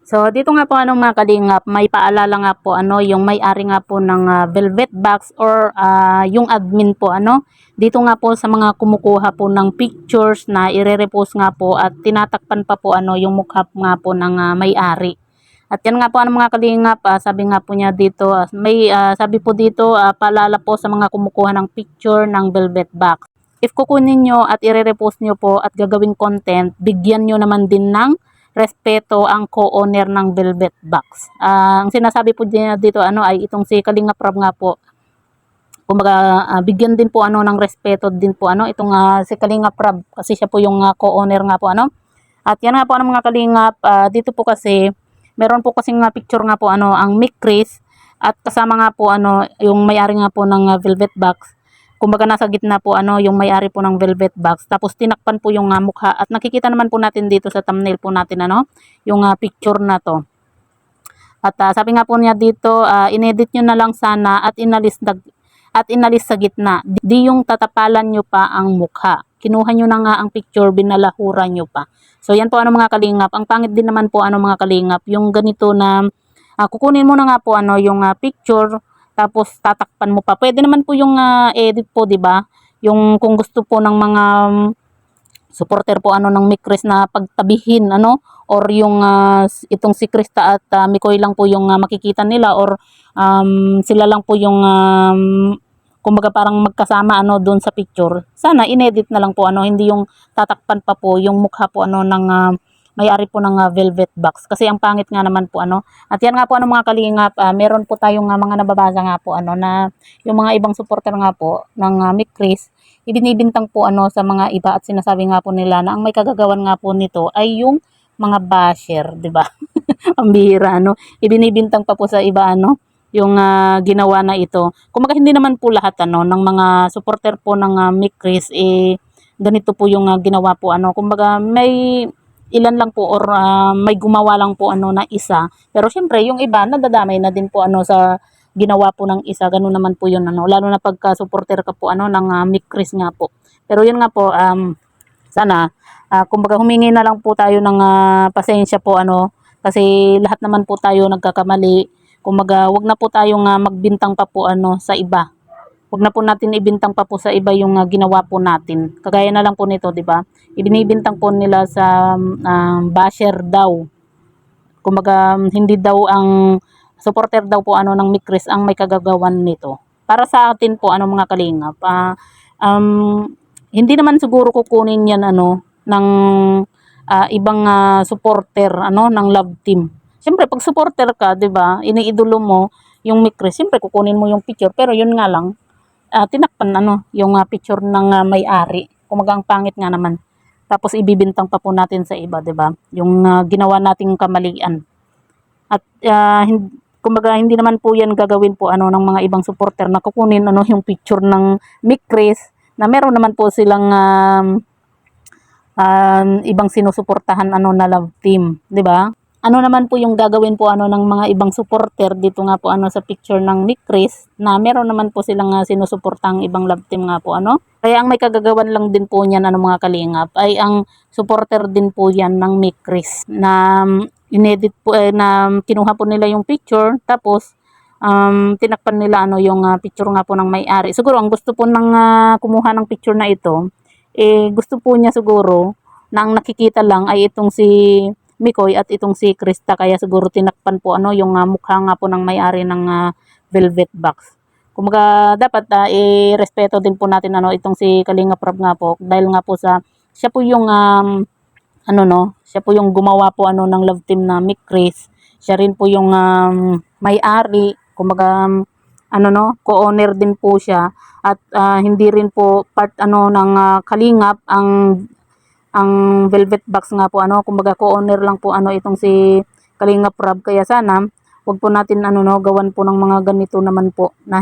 So, dito nga po mga kalingap, may paalala nga po yung may-ari nga po ng Velvet Box or yung admin po dito nga po sa mga kumukuha po ng pictures na ire-repost nga po at tinatakpan pa po yung mukha nga po ng may-ari. At yan nga po mga kalingap, sabi nga po niya dito, sabi po dito, paalala po sa mga kumukuha ng picture ng Velvet Box. If kukunin nyo at ire-repost nyo po at gagawing content, bigyan nyo naman din ng respeto ang co-owner ng Velvet Box. Ang sinasabi po dito ay itong si Kalinga Prab nga po. Kumbaga bigyan din po ng respeto din po itong si Kalinga Prab kasi siya po yung co-owner nga po At yan nga po mga kalingap, dito po kasi meron po kasing picture nga po ang Mick Chris at kasama nga po yung may-ari nga po ng Velvet Box. Kumbaga nasa gitna po yung may-ari po ng Velvet Box. Tapos tinakpan po yung mukha at nakikita naman po natin dito sa thumbnail po natin yung picture na to. At sabi nga po niya dito, inedit nyo na lang sana at inalis sa gitna. Di yung tatapalan nyo pa ang mukha. Kinuha nyo na nga ang picture, binalahuran nyo pa. So yan po mga kalingap. Ang pangit din naman po mga kalingap. Yung ganito na kukunin mo na nga po yung picture tapos tatakpan mo pa. Pwede naman po yung edit po, 'di ba? Yung kung gusto po ng mga supporter po ng Mick Chris na pagtabihin or yung itong si Krista at Mikoy lang po yung makikita nila or sila lang po yung kumbaga parang magkasama doon sa picture. Sana inedit na lang po hindi yung tatakpan pa po yung mukha po ng may-ari po ng Velvet Box kasi ang pangit nga naman po At yan nga po mga kalingap, meron po tayong mga nababasa nga po na yung mga ibang supporter nga po ng Mick Chris ibinibintang po sa mga iba at sinasabi nga po nila na ang may kagagawan nga po nito ay yung mga basher, 'di ba? Ang bihira ibinibintang pa po sa iba yung ginawa na ito. Kumbaga hindi naman po lahat ng mga supporter po ng Mick Chris ganito po yung ginawa po kumbaga may ilan lang po or may gumawa lang po na isa. Pero syempre yung iba nadadamay na din po sa ginawa po ng isa. Ganun naman po yun lalo na pagka supporter ka po ng Mick Chris nga po. Pero yun nga po sana kumbaga humingi na lang po tayo ng pasensya po kasi lahat naman po tayo nagkakamali. Kumbaga wag na po tayong magbintang pa po sa iba. Huwag na po natin ibintang pa po sa iba yung ginawa po natin. Kagaya na lang po nito, 'di ba? Ibinibintang po nila sa basher daw. Kumbaga hindi daw ang supporter daw po ng Mick Chris ang may kagagawan nito. Para sa atin po mga kalingap, hindi naman siguro kukunin yan ng ibang supporter ng love team. Siyempre pag supporter ka, 'di ba? Iniidolo mo yung Mick Chris, siyempre kukunin mo yung picture pero yun nga lang tinakpan yung picture ng may-ari. Kumaga ang pangit nga naman. Tapos ibibintang pa po natin sa iba, 'di ba? Yung ginawa nating kamalian. At kumbaga hindi naman po 'yan gagawin po ng mga ibang supporter na kukunin yung picture ng Mick Chris na meron naman po silang ibang sinusuportahan na love team, 'di ba? Ano naman po yung gagawin po ng mga ibang supporter dito nga po sa picture ng Mick Chris na meron naman po silang sinusuportang ibang love team nga po Kaya ang may kagagawan lang din po niyan mga kalingap ay ang supporter din po yan ng Mick Chris na inedit po na kinuha po nila yung picture tapos tinakpan nila yung picture nga po ng may-ari. Siguro ang gusto po ng kumuha ng picture na ito gusto po niya siguro na ang nakikita lang ay itong si Mikoy at itong si Krista kaya siguro tinakpan po yung mukha nga po ng may-ari ng Velvet Box. Kumaga dapat i-respeto din po natin itong si Kalinga Prab nga po dahil nga po siya po yung siya po yung gumawa po ng love team na Mick Chris. Siya rin po yung may-ari, kumaga co-owner din po siya at hindi rin po part ng Kalingap ang Velvet Box nga po kumbaga co-owner lang po itong si Kalinga Prab kaya sana wag po natin gawan po ng mga ganito naman po na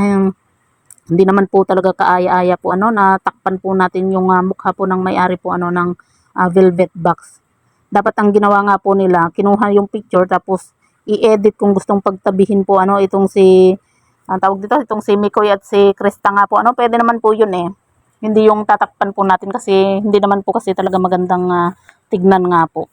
hindi naman po talaga kaaya-aya po na takpan po natin yung mukha po ng may-ari po ng Velvet Box. Dapat ang ginawa nga po nila kinuha yung picture tapos i-edit kung gustong pagtabihin po itong si ang tawag dito itong si Mikoy at si Krista nga po pwede naman po yun hindi yung tatakpan po natin kasi hindi naman po kasi talaga magandang tignan nga po.